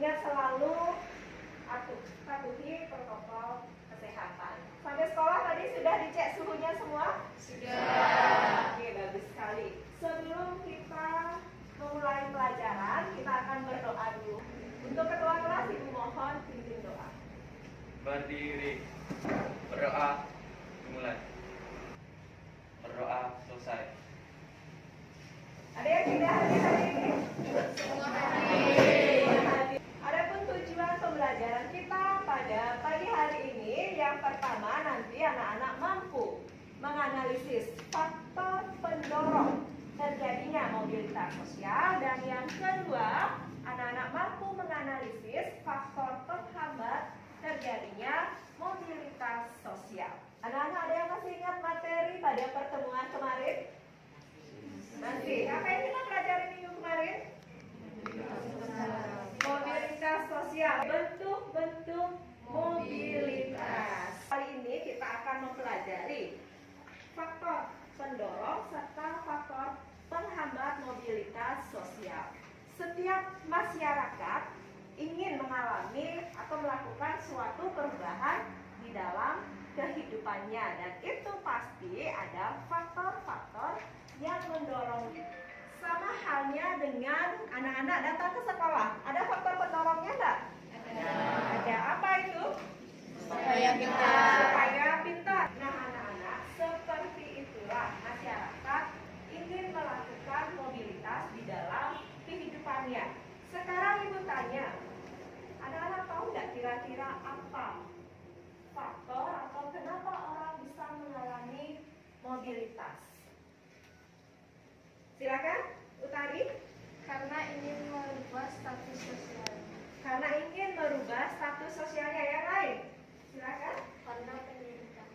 Ingat selalu patuhi protokol kesehatan. Sampai sekolah tadi sudah dicek suhunya semua? Sudah. Oke, bagus sekali. Sebelum kita memulai pelajaran, kita akan berdoa dulu. Untuk ketua kelas, Ibu mohon pimpin doa. Berdiri, berdoa, dimulai. Berdoa, selesai. Ada yang tidak hadir hari ini? Semua hadir. Adapun tujuan pembelajaran kita pada pagi hari ini, yang pertama nanti anak-anak mampu menganalisis faktor pendorong terjadinya mobilitas sosial, dan yang kedua, anak-anak mampu menganalisis faktor penghambat terjadinya mobilitas sosial. Anak-anak ada yang masih ingat materi pada pertemuan kemarin? Masih. Apa yang kita pelajari minggu kemarin? Mobilitas sosial, bentuk-bentuk mobilitas. Kali ini kita akan mempelajari faktor pendorong serta faktor penghambat mobilitas sosial. Setiap masyarakat ingin mengalami atau melakukan suatu perubahan di dalam kehidupannya, dan itu pasti ada faktor-faktor yang mendorong. Sama halnya dengan anak-anak datang ke sekolah, ada faktor pendorongnya enggak? Ada. Apa itu? Supaya pintar. Supaya pintar. Nah, anak-anak, seperti itulah masyarakat ingin melakukan mobilitas di dalam kehidupannya. Sekarang Ibu tanya, anak-anak tahu nggak kira-kira apa faktor atau kenapa orang bisa mengalami mobilitas? Silakan, Utari. Karena ingin merubah status sosial. Karena ingin merubah status sosialnya. Yang lain, silakan. Karena pendidikan.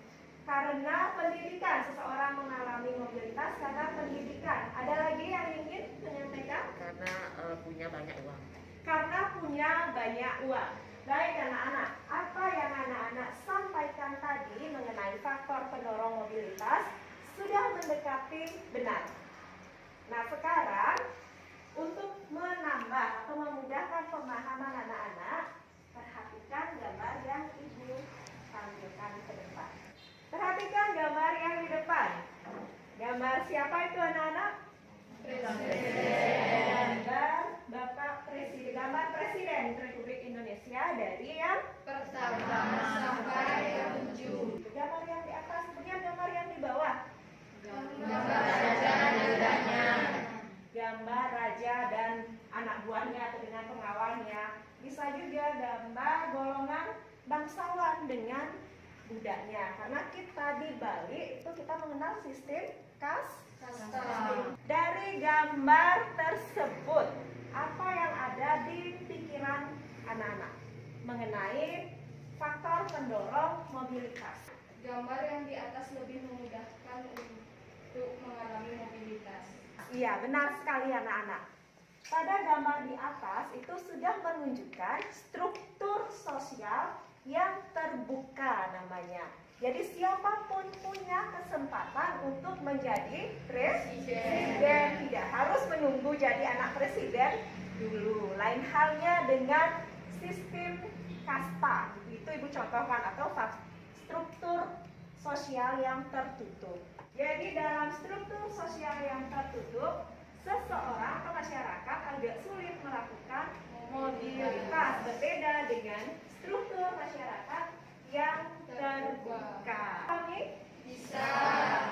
Karena pendidikan, seseorang mengalami mobilitas karena pendidikan. Ada lagi yang ingin menyampaikan? Karena punya banyak uang. Karena punya banyak uang. Baik anak-anak, apa yang anak-anak sampaikan tadi mengenai faktor pendorong mobilitas sudah mendekati benar. Nah, sekarang untuk menambah atau memudahkan pemahaman anak-anak, perhatikan gambar yang Ibu tampilkan ke depan. Perhatikan gambar yang di depan. Gambar siapa itu anak-anak? Presiden. Gambar Bapak Presiden, gambar Presiden Republik Indonesia dari yang Pertama sampai yang 7. gambar yang di atas, kemudian gambar yang di bawah. Gambar raja dan budaknya. Gambar raja dan anak buahnya atau dengan pengawalnya. Bisa juga gambar golongan bangsawan dengan budaknya. Karena kita di Bali itu kita mengenal sistem kasta. Dari gambar tersebut, apa yang ada di pikiran anak-anak mengenai faktor pendorong mobilitas? Gambar yang di atas lebih memudahkan untuk mengalami mobilitas. Iya, benar sekali anak-anak. Pada gambar di atas itu sudah menunjukkan struktur sosial yang terbuka namanya. Jadi siapapun punya kesempatan untuk menjadi presiden. Tidak harus menunggu jadi anak presiden dulu. Lain halnya dengan sistem kasta. Itu Ibu contohkan, atau struktur sosial yang tertutup. Jadi dalam struktur sosial yang tertutup, seseorang atau masyarakat agak sulit melakukan mobilitas, berbeda dengan struktur masyarakat yang terbuka. Kami Bisa.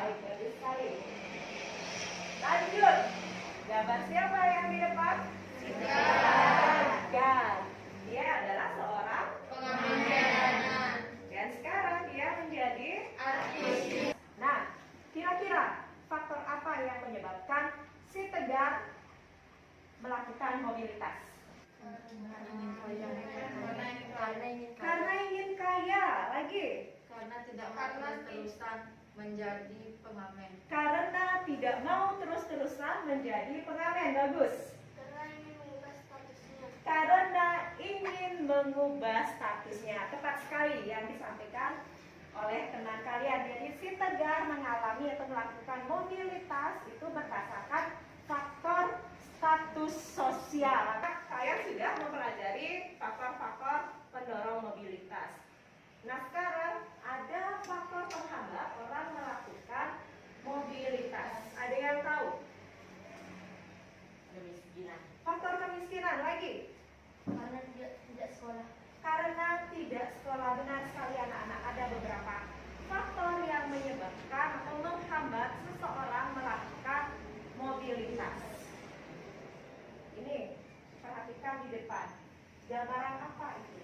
baik, bagus sekali. Lanjut, gambar siapa yang di depan? Gan. Dia adalah seorang Pengamen. dan sekarang dia menjadi Artis. Nah, kira-kira faktor apa yang menyebabkan si Tegar melakukan mobilitas? Karena ingin kaya. Lagi. Karena tidak Karena mau terus-terusan menjadi pengamen. Karena tidak mau terus-terusan menjadi pengamen. Bagus. Karena ingin mengubah statusnya. Tepat sekali yang disampaikan oleh teman kalian. Jadi si Tegar mengalami atau melakukan mobilitas itu berdasarkan faktor status sosial. Maka saya sudah mempelajari Gambaran apa itu?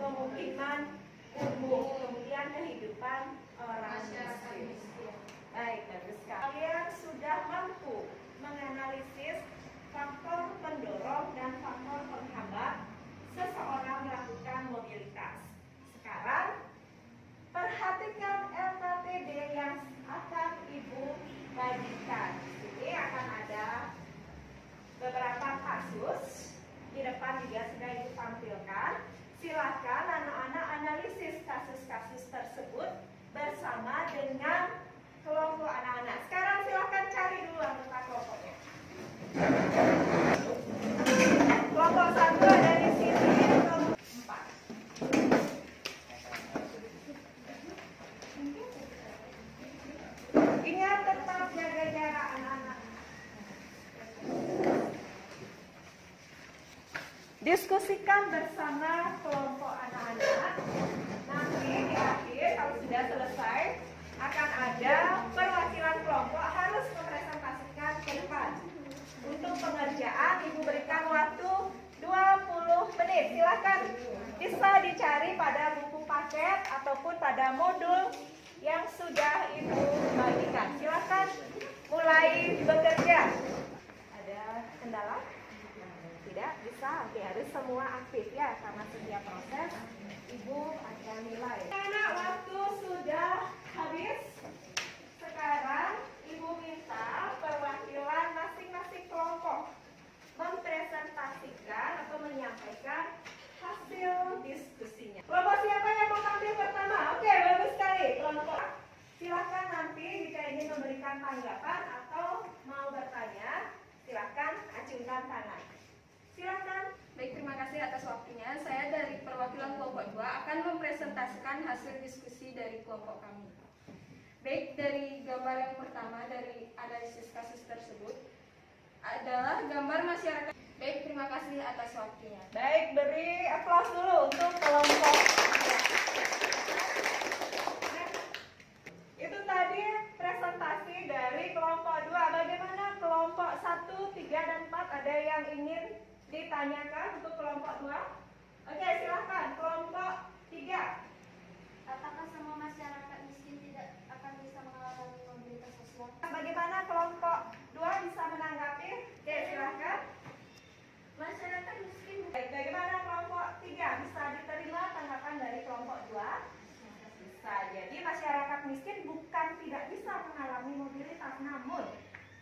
Pemukiman umum, kemudian kehidupan orang miskin. Baik, bagus sekali. Kalian sudah mampu menganalisis faktor pendorong dan faktor penghambat seseorang melakukan mobilitas. Sekarang, perhatikan LKPD yang akan Ibu bagikan. Di sini akan ada beberapa kasus. Di depan juga sudah Ibu tampilkan. Silakan anak-anak analisis kasus-kasus tersebut bersama dengan kelompok anak-anak. Sekarang silakan cari dulu anggota kelompoknya. Kelompok 1 ada di sini, kelompok 4. Ingat tetap jaga jarak anak-anak. Diskusikan bersama kelompok anak-anak. Nanti di akhir kalau sudah selesai akan ada perwakilan kelompok harus mempresentasikan ke depan. Untuk pengerjaan Ibu berikan waktu 20 menit. Silakan bisa dicari pada buku paket ataupun pada modul yang sudah Ibu bagikan. Silakan mulai bekerja. Ada kendala? Tidak bisa, oke, harus semua aktif ya, karena setiap proses Ibu akan nilai. Anak, waktu sudah habis. Sekarang Ibu minta perwakilan masing-masing kelompok mempresentasikan atau menyampaikan hasil diskusinya. Kelompok siapa yang mau tampil pertama? Oke, bagus sekali. Kelompok, silakan nanti jika ingin memberikan tanggapan atau mau bertanya, silakan acungkan tangan. Silakan. Baik, terima kasih atas waktunya. Saya dari perwakilan kelompok 2 akan mempresentasikan hasil diskusi dari kelompok kami. Baik, dari gambar yang pertama dari analisis kasus tersebut adalah gambar masyarakat. Baik, terima kasih atas waktunya. Baik, beri aplaus dulu untuk kelompok. Itu tadi presentasi dari kelompok 2. Bagaimana kelompok 1, 3, dan 4? Ada yang ingin ditanyakan untuk kelompok 2? Oke, silakan. Kelompok 3. Apakah semua masyarakat miskin tidak akan bisa mengalami mobilitas sosial? Bagaimana kelompok 2 bisa menanggapi? Oke, silakan. Masyarakat miskin. Baik, bagaimana kelompok 3? Bisa diterima tanggapan dari kelompok 2? Bisa. Jadi masyarakat miskin bukan tidak bisa mengalami mobilitas, namun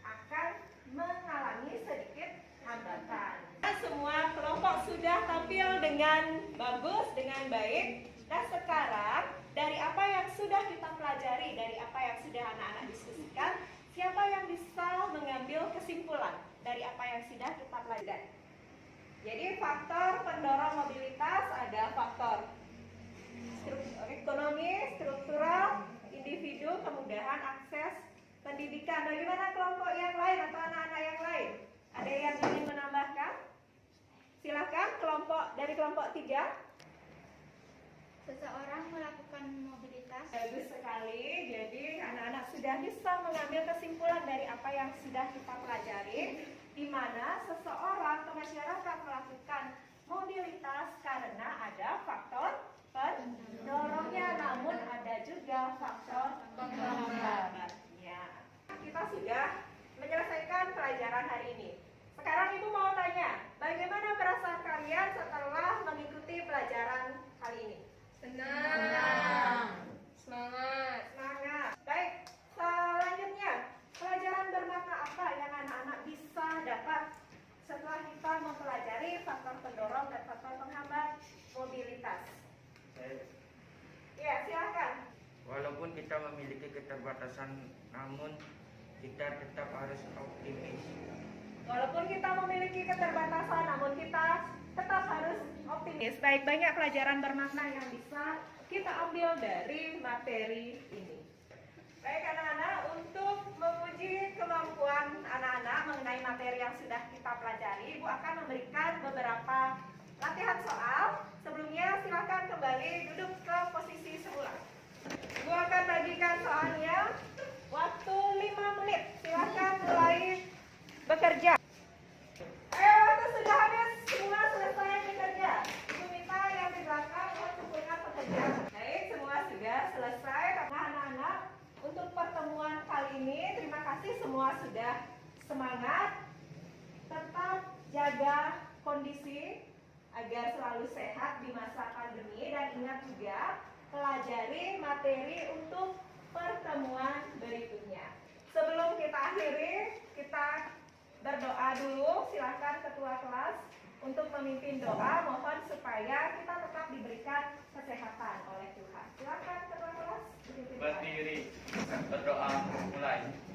akan mengalami sedikit hambatan. Semua kelompok sudah tampil dengan bagus, dengan baik. Nah, sekarang dari apa yang sudah kita pelajari, dari apa yang sudah anak-anak diskusikan, siapa yang bisa mengambil kesimpulan dari apa yang sudah kita pelajari? Jadi faktor pendorong mobilitas ada faktor ekonomi, struktural, individu, kemudahan akses pendidikan. Bagaimana kelompok yang lain atau anak-anak yang lain? Ada yang ingin menambahkan? Silakan dari kelompok 3. Seseorang melakukan mobilitas. Bagus sekali. Jadi anak-anak sudah bisa mengambil kesimpulan dari apa yang sudah kita pelajari, di mana seseorang atau masyarakat melakukan mobilitas karena ada faktor pendorongnya, namun ada juga faktor penghambatnya. Kita sudah menyelesaikan pelajaran hari ini. Sekarang Ibu mau tanya, bagaimana perasaan kalian setelah mengikuti pelajaran kali ini? Senang. Semangat. Semangat. Baik, selanjutnya pelajaran bermakna apa yang anak-anak bisa dapat setelah kita mempelajari faktor pendorong dan faktor penghambat mobilitas? Ya, silakan. Walaupun kita memiliki keterbatasan, namun kita tetap harus optimis. Walaupun kita memiliki keterbatasan, namun kita tetap harus optimis. Baik, banyak pelajaran bermakna yang bisa kita ambil dari materi ini. Baik anak-anak, untuk menguji kemampuan anak-anak mengenai materi yang sudah kita pelajari, Ibu akan memberikan beberapa latihan soal. Sebelumnya silakan kembali duduk ke posisi semula. Ibu akan bagikan soalnya, waktu 5 menit. Silakan mulai bekerja. Ayo, waktu sudah habis. semua sudah semangat, tetap jaga kondisi agar selalu sehat di masa pandemi, dan ingat juga pelajari materi untuk pertemuan berikutnya. Sebelum kita akhiri, kita berdoa dulu. Silakan ketua kelas untuk memimpin doa. Mohon supaya kita tetap diberikan kesehatan oleh Tuhan. Silakan ketua kelas. Berdiri, berdoa, mulai.